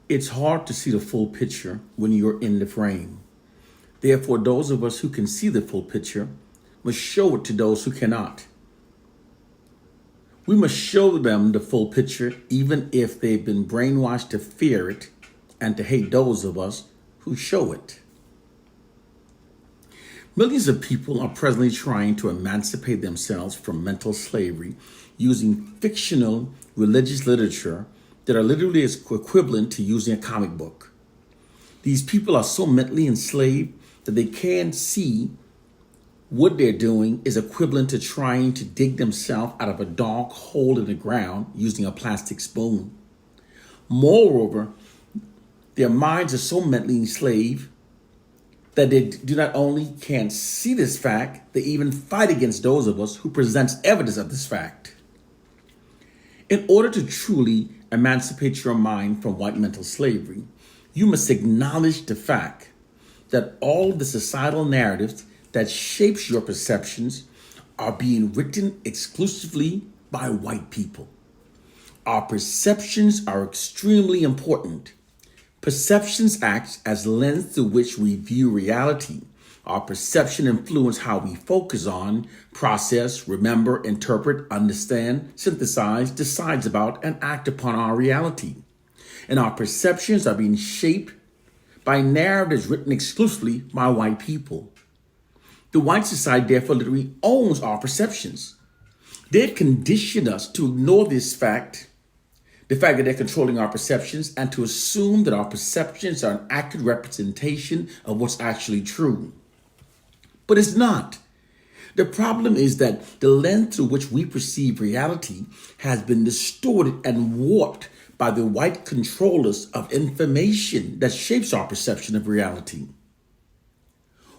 It's hard to see the full picture when you're in the frame. Therefore, those of us who can see the full picture must show it to those who cannot. We must show them the full picture even if they've been brainwashed to fear it and to hate those of us who show it. Millions of people are presently trying to emancipate themselves from mental slavery using fictional religious literature that are literally equivalent to using a comic book. These people are so mentally enslaved that they can't see what they're doing is equivalent to trying to dig themselves out of a dark hole in the ground using a plastic spoon. Moreover, their minds are so mentally enslaved that they do not only can't see this fact, they even fight against those of us who presents evidence of this fact. In order to truly emancipate your mind from white mental slavery, you must acknowledge the fact that all the societal narratives that shapes your perceptions are being written exclusively by white people. Our perceptions are extremely important. Perceptions act as lens through which we view reality. Our perception influences how we focus on, process, remember, interpret, understand, synthesize, decides about, and act upon our reality. And our perceptions are being shaped by narratives written exclusively by white people. The white society therefore literally owns our perceptions. They've conditioned us to ignore this fact, the fact that they're controlling our perceptions, and to assume that our perceptions are an accurate representation of what's actually true. But it's not. The problem is that the lens through which we perceive reality has been distorted and warped by the white controllers of information that shapes our perception of reality.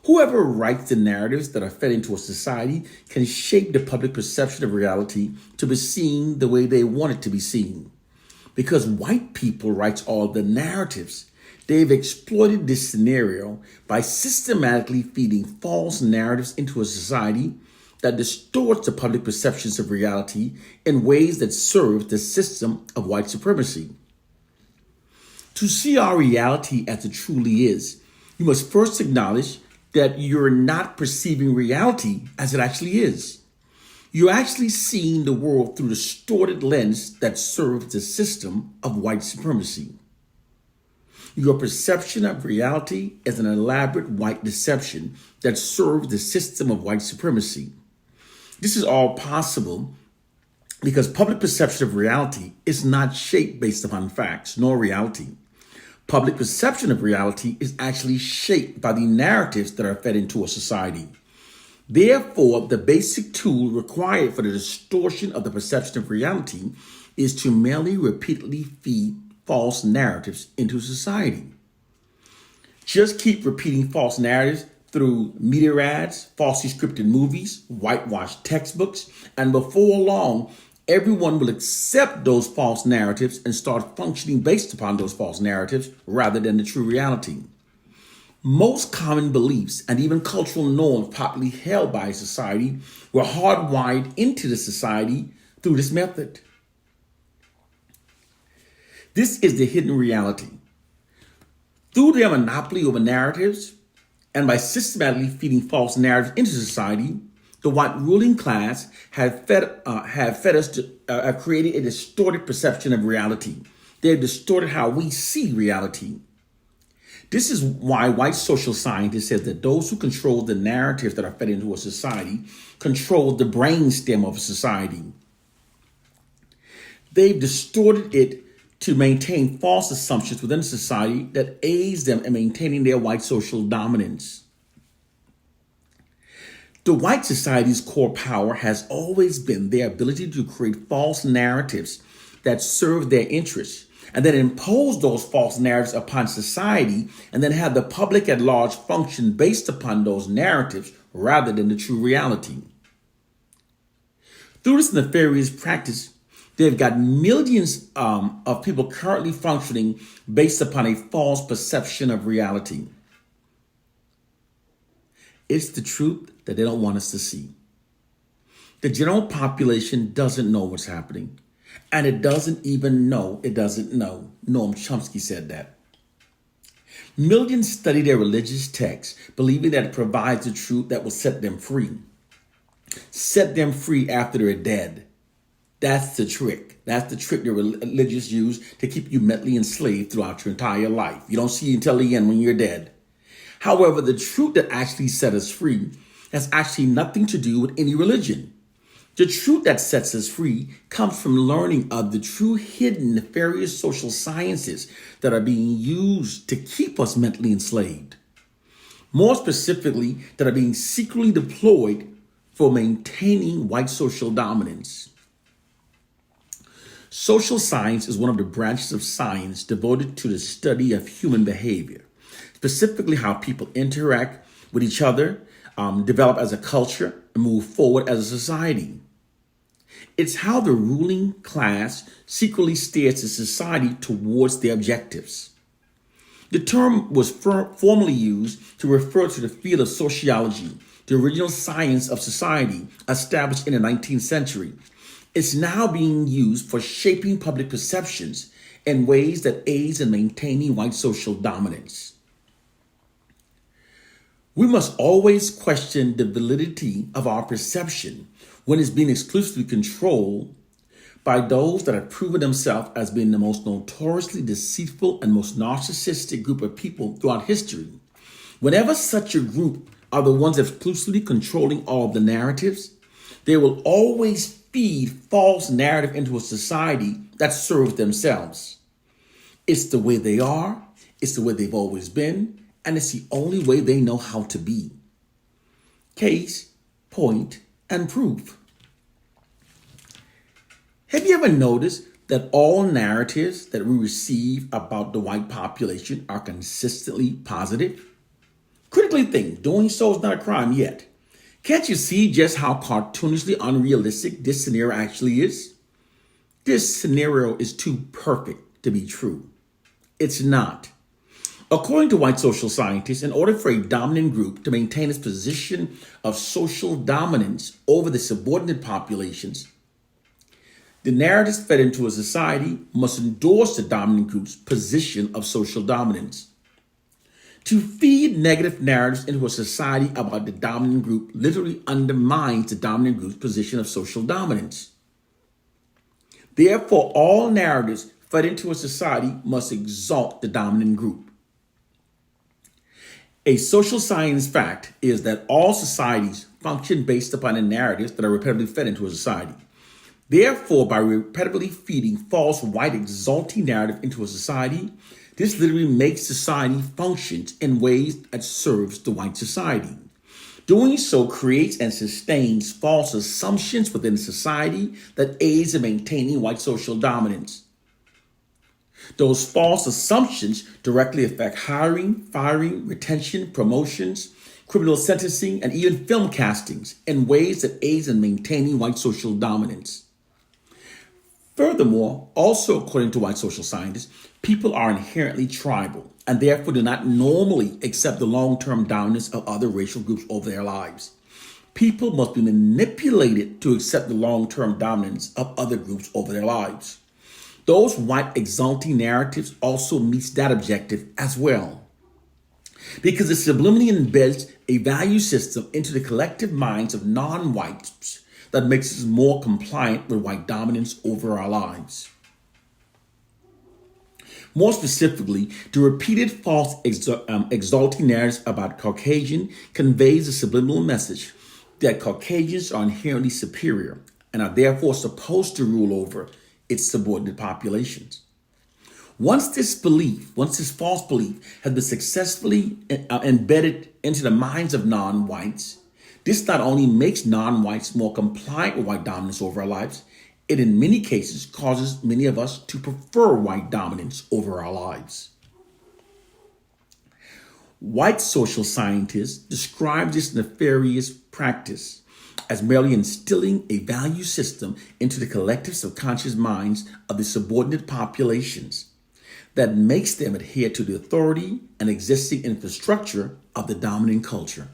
Whoever writes the narratives that are fed into a society can shape the public perception of reality to be seen the way they want it to be seen. Because white people write all the narratives, they've exploited this scenario by systematically feeding false narratives into a society that distorts the public perceptions of reality in ways that serve the system of white supremacy. To see our reality as it truly is, you must first acknowledge that you're not perceiving reality as it actually is. You're actually seeing the world through the distorted lens that serves the system of white supremacy. Your perception of reality is an elaborate white deception that serves the system of white supremacy. This is all possible because public perception of reality is not shaped based upon facts nor reality. Public perception of reality is actually shaped by the narratives that are fed into a society. Therefore, the basic tool required for the distortion of the perception of reality is to merely repeatedly feed false narratives into society. Just keep repeating false narratives through media ads, falsely scripted movies, whitewashed textbooks, and before long, everyone will accept those false narratives and start functioning based upon those false narratives rather than the true reality. Most common beliefs and even cultural norms popularly held by society were hardwired into the society through this method. This is the hidden reality. Through their monopoly over narratives and by systematically feeding false narratives into society, the white ruling class have created a distorted perception of reality. They've distorted how we see reality. This is why white social scientists said that those who control the narratives that are fed into a society control the brainstem of a society. They've distorted it to maintain false assumptions within society that aids them in maintaining their white social dominance. The white society's core power has always been their ability to create false narratives that serve their interests, and then impose those false narratives upon society, and then have the public at large function based upon those narratives rather than the true reality. Through this nefarious practice, they've got millions of people currently functioning based upon a false perception of reality. It's the truth that they don't want us to see. The general population doesn't know what's happening, And it doesn't even know it doesn't know. Noam Chomsky said that. Millions study their religious texts, believing that it provides the truth that will set them free. Set them free after they're dead. That's the trick. That's the trick the religious use to keep you mentally enslaved throughout your entire life. You don't see it until the end when you're dead. However, the truth that actually set us free has actually nothing to do with any religion. The truth that sets us free comes from learning of the true hidden nefarious social sciences that are being used to keep us mentally enslaved. More specifically, that are being secretly deployed for maintaining white social dominance. Social science is one of the branches of science devoted to the study of human behavior, specifically how people interact with each other, develop as a culture, and move forward as a society. It's how the ruling class secretly steers the society towards their objectives. The term was formerly used to refer to the field of sociology, the original science of society established in the 19th century. It's now being used for shaping public perceptions in ways that aids in maintaining white social dominance. We must always question the validity of our perception when it's being exclusively controlled by those that have proven themselves as being the most notoriously deceitful and most narcissistic group of people throughout history. Whenever such a group are the ones exclusively controlling all of the narratives, they will always feed false narrative into a society that serves themselves. It's the way they are, it's the way they've always been, and it's the only way they know how to be. Case, point, and proof. Have you ever noticed that all narratives that we receive about the white population are consistently positive? Critically think, doing so is not a crime yet. Can't you see just how cartoonishly unrealistic this scenario actually is? This scenario is too perfect to be true. It's not. According to white social scientists, in order for a dominant group to maintain its position of social dominance over the subordinate populations, the narratives fed into a society must endorse the dominant group's position of social dominance. To feed negative narratives into a society about the dominant group literally undermines the dominant group's position of social dominance. Therefore, all narratives fed into a society must exalt the dominant group. A social science fact is that all societies function based upon the narratives that are repetitively fed into a society. Therefore, by repetitively feeding false white exalting narrative into a society, this literally makes society function in ways that serves the white society. Doing so creates and sustains false assumptions within society that aids in maintaining white social dominance. Those false assumptions directly affect hiring, firing, retention, promotions, criminal sentencing, and even film castings in ways that aids in maintaining white social dominance. Furthermore, also according to white social scientists, people are inherently tribal and therefore do not normally accept the long-term dominance of other racial groups over their lives. People must be manipulated to accept the long-term dominance of other groups over their lives. Those white exalting narratives also meets that objective as well, because it subliminally embeds a value system into the collective minds of non-whites that makes us more compliant with white dominance over our lives. More specifically, the repeated false exalting narratives about Caucasian conveys a subliminal message that Caucasians are inherently superior and are therefore supposed to rule over its subordinate populations. Once this false belief has been successfully embedded into the minds of non-whites, this not only makes non-whites more compliant with white dominance over our lives, it in many cases causes many of us to prefer white dominance over our lives. White social scientists describe this nefarious practice as merely instilling a value system into the collective subconscious minds of the subordinate populations that makes them adhere to the authority and existing infrastructure of the dominant culture.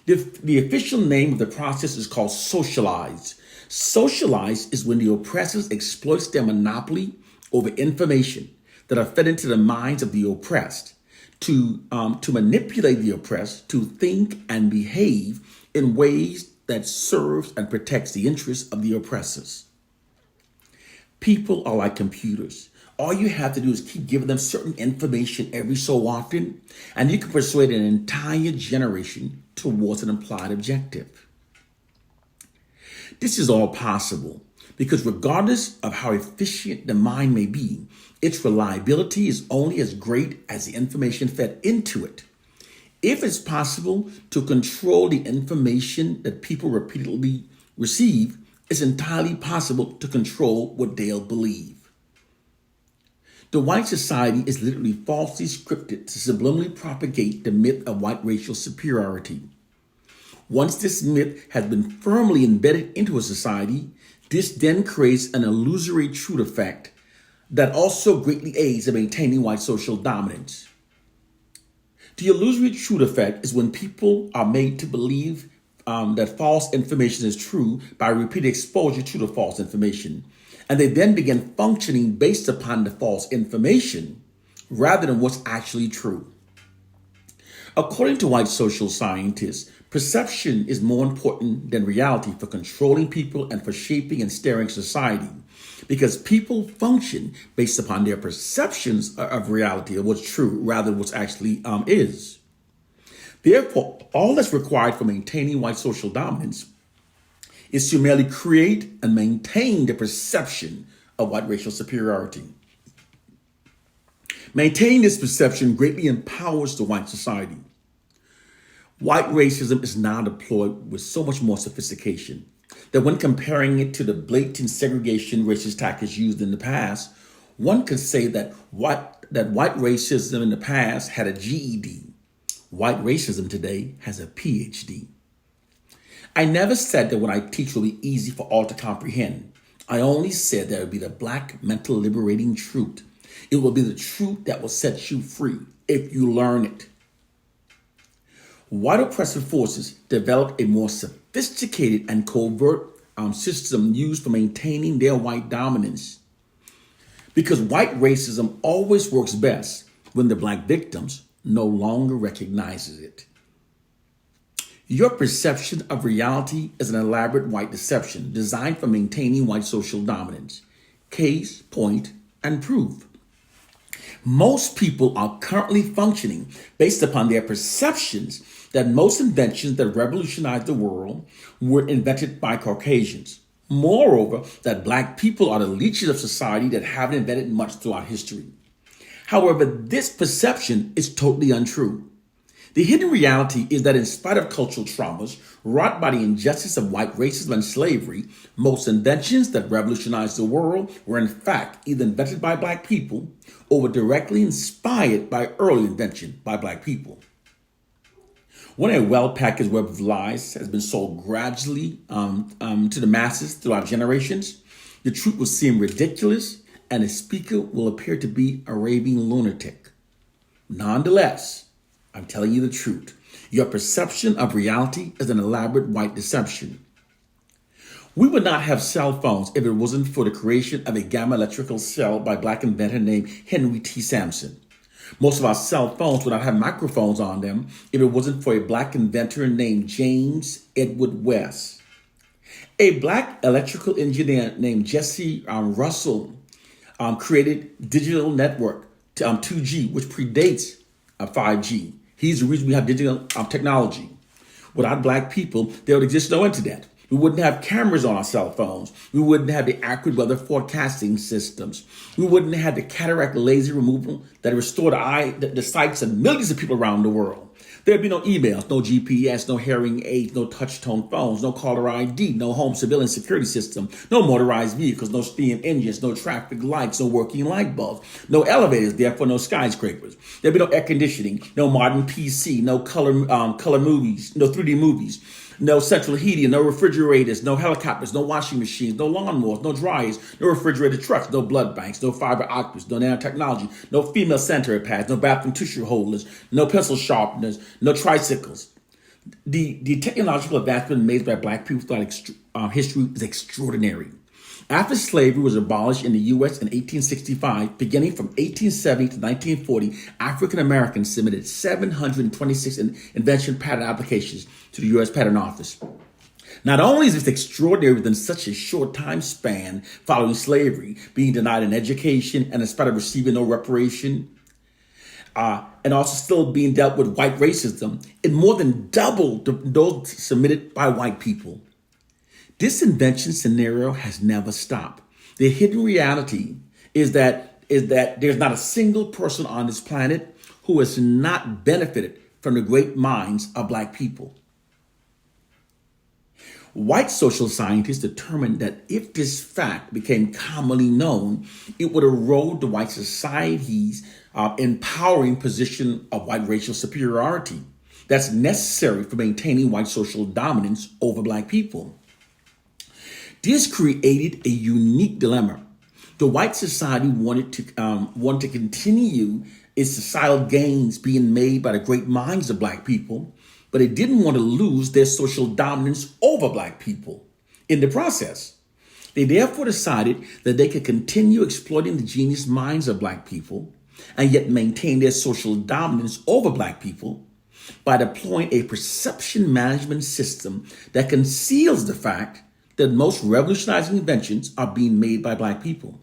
The official name of the process is called socialized. Socialized is when the oppressors exploits their monopoly over information that are fed into the minds of the oppressed to manipulate the oppressed to think and behave in ways that serves and protects the interests of the oppressors. People are like computers. All you have to do is keep giving them certain information every so often, and you can persuade an entire generation towards an implied objective. This is all possible because regardless of how efficient the mind may be, its reliability is only as great as the information fed into it. If it's possible to control the information that people repeatedly receive, it's entirely possible to control what they'll believe. The white society is literally falsely scripted to subliminally propagate the myth of white racial superiority. Once this myth has been firmly embedded into a society, this then creates an illusory truth effect that also greatly aids in maintaining white social dominance. The illusory truth effect is when people are made to believe that false information is true by repeated exposure to the false information, and they then begin functioning based upon the false information rather than what's actually true. According to white social scientists, perception is more important than reality for controlling people and for shaping and steering society, because people function based upon their perceptions of reality, of what's true, rather than what's actually is. Therefore, all that's required for maintaining white social dominance is to merely create and maintain the perception of white racial superiority. Maintaining this perception greatly empowers the white society. White racism is now deployed with so much more sophistication that when comparing it to the blatant segregation racist tactics used in the past, one could say that white racism in the past had a GED. White racism today has a PhD. I never said that what I teach will be easy for all to comprehend. I only said that it will be the black mental liberating truth. It will be the truth that will set you free if you learn it. White oppressive forces developed a more sophisticated and covert system used for maintaining their white dominance. Because white racism always works best when the black victims no longer recognizes it. Your perception of reality is an elaborate white deception designed for maintaining white social dominance. Case, point, and proof. Most people are currently functioning based upon their perceptions that most inventions that revolutionized the world were invented by Caucasians. Moreover, that black people are the leeches of society that haven't invented much throughout history. However, this perception is totally untrue. The hidden reality is that in spite of cultural traumas wrought by the injustice of white racism and slavery, most inventions that revolutionized the world were in fact either invented by black people or were directly inspired by early invention by black people. When a well-packaged web of lies has been sold gradually to the masses throughout generations, the truth will seem ridiculous and the speaker will appear to be a raving lunatic. Nonetheless, I'm telling you the truth. Your perception of reality is an elaborate white deception. We would not have cell phones if it wasn't for the creation of a gamma electrical cell by a black inventor named Henry T. Sampson. Most of our cell phones would not have microphones on them if it wasn't for a black inventor named James Edward West. A black electrical engineer named Jesse Russell created digital network 2G, which predates 5G. He's the reason we have digital technology. Without black people, there would exist no internet. We wouldn't have cameras on our cell phones. We wouldn't have the accurate weather forecasting systems. We wouldn't have the cataract laser removal that restored the sights of millions of people around the world. There'd be no emails, no GPS, no hearing aids, no touch-tone phones, no caller ID, no home surveillance security system, no motorized vehicles, no steam engines, no traffic lights, no working light bulbs, no elevators, therefore no skyscrapers. There'd be no air conditioning, no modern PC, no color movies, no 3D movies, no central heating, no refrigerators, no helicopters, no washing machines, no lawnmowers, no dryers, no refrigerated trucks, no blood banks, no fiber optics, no nanotechnology, no female sanitary pads, no bathroom tissue holders, no pencil sharpeners, no tricycles. The technological advancement made by black people throughout history is extraordinary. After slavery was abolished in the U.S. in 1865, beginning from 1870 to 1940, African Americans submitted 726 invention patent applications to the U.S. Patent Office. Not only is this extraordinary within such a short time span following slavery, being denied an education and in spite of receiving no reparation, and also still being dealt with white racism, it more than doubled those submitted by white people. This invention scenario has never stopped. The hidden reality is that there's not a single person on this planet who has not benefited from the great minds of Black people. White social scientists determined that if this fact became commonly known, it would erode the white society's empowering position of white racial superiority that's necessary for maintaining white social dominance over Black people. This created a unique dilemma. The white society wanted to continue its societal gains being made by the great minds of Black people, but it didn't want to lose their social dominance over Black people in the process. They therefore decided that they could continue exploiting the genius minds of Black people and yet maintain their social dominance over Black people by deploying a perception management system that conceals the fact that most revolutionizing inventions are being made by Black people.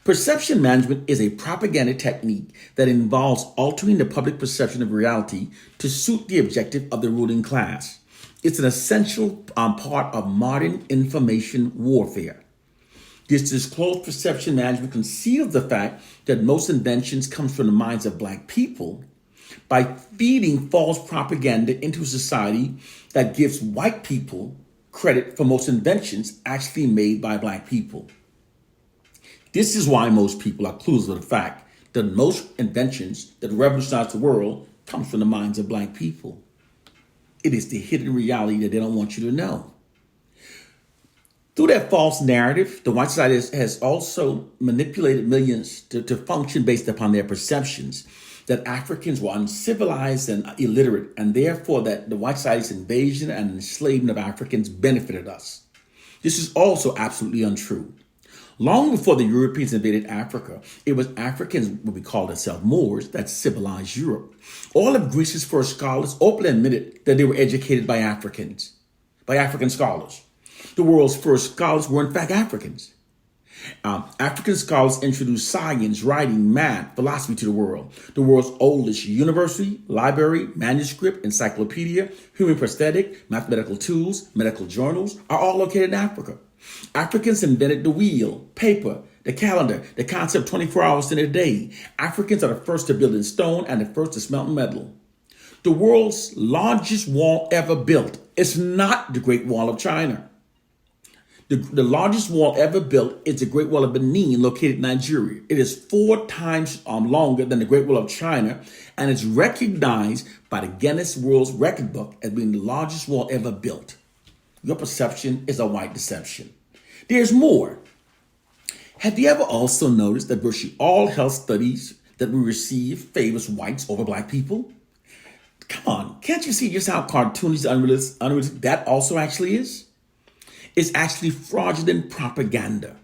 Perception management is a propaganda technique that involves altering the public perception of reality to suit the objective of the ruling class. It's an essential part of modern information warfare. This disclosed perception management conceals the fact that most inventions come from the minds of Black people by feeding false propaganda into a society that gives white people credit for most inventions actually made by Black people. This is why most people are clueless of the fact that most inventions that revolutionize the world come from the minds of Black people. It is the hidden reality that they don't want you to know. Through that false narrative, the white society has also manipulated millions to function based upon their perceptions that Africans were uncivilized and illiterate, and therefore that the white society's invasion and enslavement of Africans benefited us. This is also absolutely untrue. Long before the Europeans invaded Africa, it was Africans, what we call themselves Moors, that civilized Europe. All of Greece's first scholars openly admitted that they were educated by African scholars. The world's first scholars were in fact Africans. African scholars introduced science, writing, math, philosophy to the world. The world's oldest university, library, manuscript, encyclopedia, human prosthetic, mathematical tools, medical journals are all located in Africa. Africans invented the wheel, paper, the calendar, the concept of 24 hours in a day. Africans are the first to build in stone and the first to smelt metal. The world's largest wall ever built is not the Great Wall of China. The largest wall ever built is the Great Wall of Benin, located in Nigeria. It is 4 times longer than the Great Wall of China, and is recognized by the Guinness World Record Book as being the largest wall ever built. Your perception is a white deception. There's more. Have you ever also noticed that virtually all health studies that we receive favors whites over Black people? Come on, can't you see just how cartoonish and unrealistic that also actually is? It's actually fraudulent propaganda.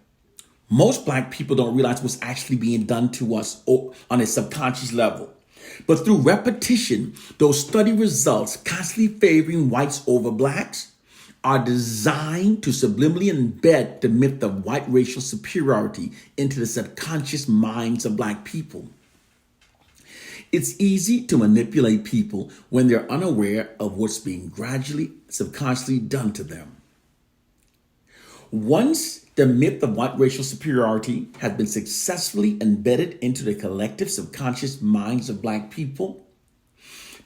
Most Black people don't realize what's actually being done to us on a subconscious level. But through repetition, those study results constantly favoring whites over Blacks are designed to subliminally embed the myth of white racial superiority into the subconscious minds of Black people. It's easy to manipulate people when they're unaware of what's being gradually, subconsciously done to them. Once the myth of white racial superiority has been successfully embedded into the collective subconscious minds of Black people,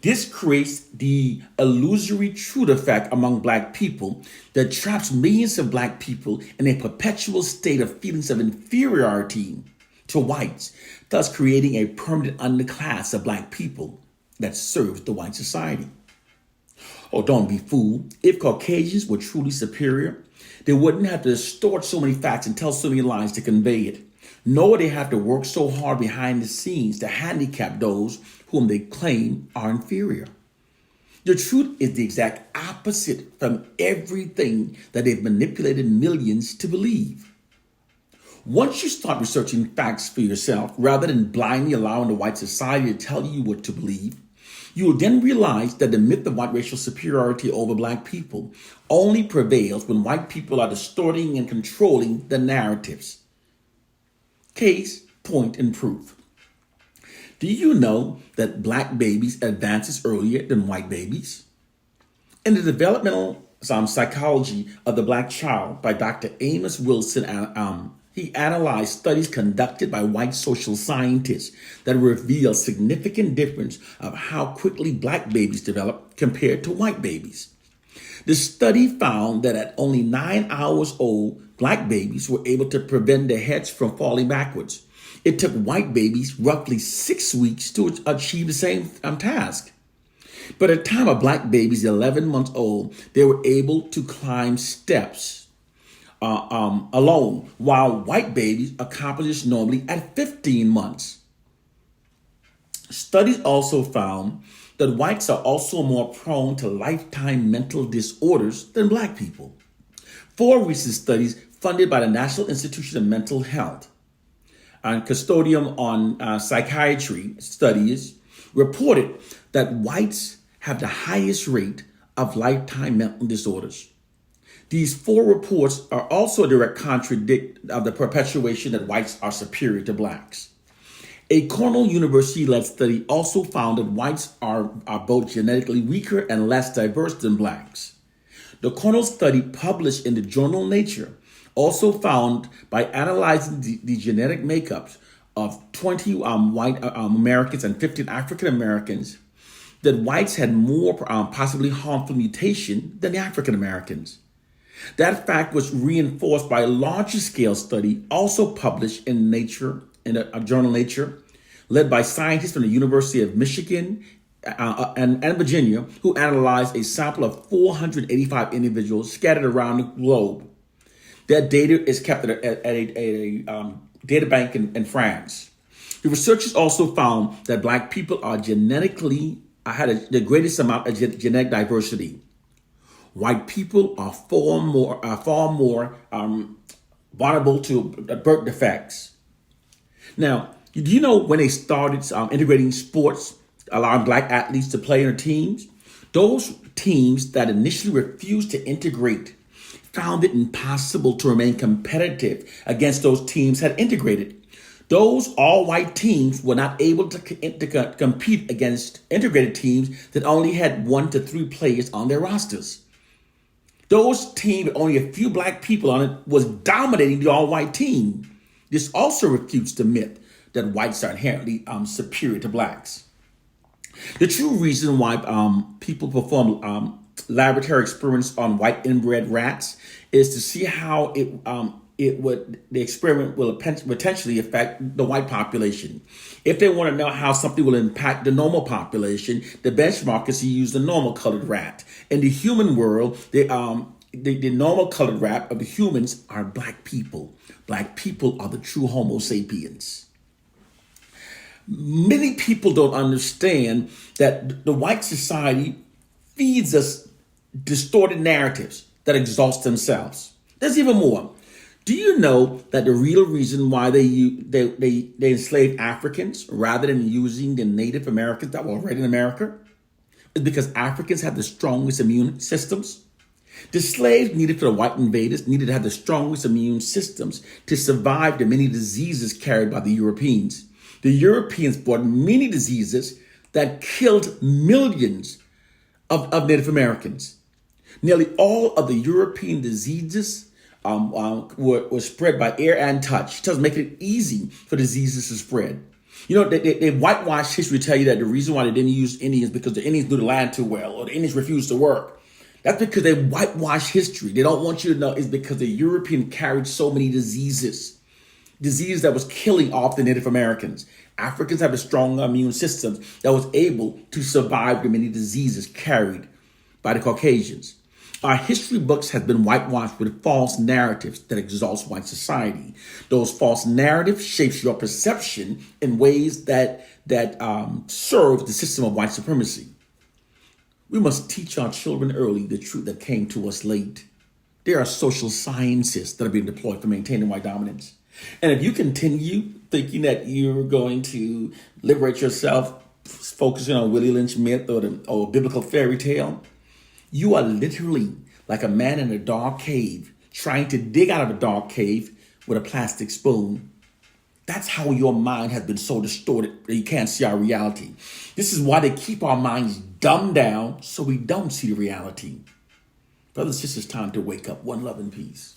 this creates the illusory truth effect among Black people that traps millions of Black people in a perpetual state of feelings of inferiority to whites, thus creating a permanent underclass of Black people that serves the white society. Oh, don't be fooled. If Caucasians were truly superior, they wouldn't have to distort so many facts and tell so many lies to convey it. Nor would they have to work so hard behind the scenes to handicap those whom they claim are inferior. The truth is the exact opposite from everything that they've manipulated millions to believe. Once you start researching facts for yourself, rather than blindly allowing the white society to tell you what to believe, you will then realize that the myth of white racial superiority over black people only prevails when white people are distorting and controlling the narratives. Case, point, and proof. Do you know that black babies advances earlier than white babies? In the developmental psychology of the black child by Dr. Amos Wilson, he analyzed studies conducted by white social scientists that reveal significant difference of how quickly black babies develop compared to white babies. The study found that at only 9 hours old, black babies were able to prevent their heads from falling backwards. It took white babies roughly 6 weeks to achieve the same task. By the time a black baby is 11 months old, they were able to climb steps alone, while white babies accomplish this normally at 15 months. Studies also found that whites are also more prone to lifetime mental disorders than black people. 4 recent studies funded by the National Institute of Mental Health and Consortium on Psychiatry studies reported that whites have the highest rate of lifetime mental disorders. These 4 reports are also a direct contradiction of the perpetuation that whites are superior to blacks. A Cornell University-led study also found that whites are both genetically weaker and less diverse than blacks. The Cornell study, published in the journal Nature, also found by analyzing the genetic makeups of 20 white Americans and 15 African Americans that whites had more possibly harmful mutation than the African Americans. That fact was reinforced by a larger scale study also published in Nature, in a journal Nature, led by scientists from the University of Michigan and Virginia, who analyzed a sample of 485 individuals scattered around the globe. That data is kept at a data bank in France. The researchers also found that black people are genetically had the greatest amount of genetic diversity. White people are far more vulnerable to birth defects. Now, do you know when they started integrating sports, allowing black athletes to play in their teams? Those teams that initially refused to integrate found it impossible to remain competitive against those teams that had integrated. Those all-white teams were not able to compete against integrated teams that only had 1 to 3 players on their rosters. Those teams with only a few black people on it was dominating the all-white team. This also refutes the myth that whites are inherently superior to blacks. The true reason why people perform laboratory experiments on white inbred rats is to see how the experiment will potentially affect the white population. If they want to know how something will impact the normal population, the benchmark is to use the normal colored rat. In the human world, the normal colored rat of the humans are black people. Black people are the true Homo sapiens. Many people don't understand that the white society feeds us distorted narratives that exhaust themselves. There's even more. Do you know that the real reason why they enslaved Africans rather than using the Native Americans that were already in America is because Africans have the strongest immune systems? The slaves needed for the white invaders needed to have the strongest immune systems to survive the many diseases carried by the Europeans. The Europeans brought many diseases that killed millions of Native Americans. Nearly all of the European diseases were spread by air and touch. It doesn't make it easy for diseases to spread. You know, they whitewash history to tell you that the reason why they didn't use Indians because the Indians knew the land too well or the Indians refused to work. That's because they whitewash history. They don't want you to know it's because the European carried so many diseases that was killing off the Native Americans. Africans have a strong immune system that was able to survive the many diseases carried by the Caucasians. Our history books have been whitewashed with false narratives that exhaust white society. Those false narratives shapes your perception in ways that serve the system of white supremacy. We must teach our children early the truth that came to us late. There are social sciences that are being deployed for maintaining white dominance. And if you continue thinking that you're going to liberate yourself, focusing on Willie Lynch myth or biblical fairy tale, you are literally like a man in a dark cave trying to dig out of a dark cave with a plastic spoon. That's how your mind has been so distorted that you can't see our reality. This is why they keep our minds dumbed down so we don't see the reality. Brothers and sisters, time to wake up. One love and peace.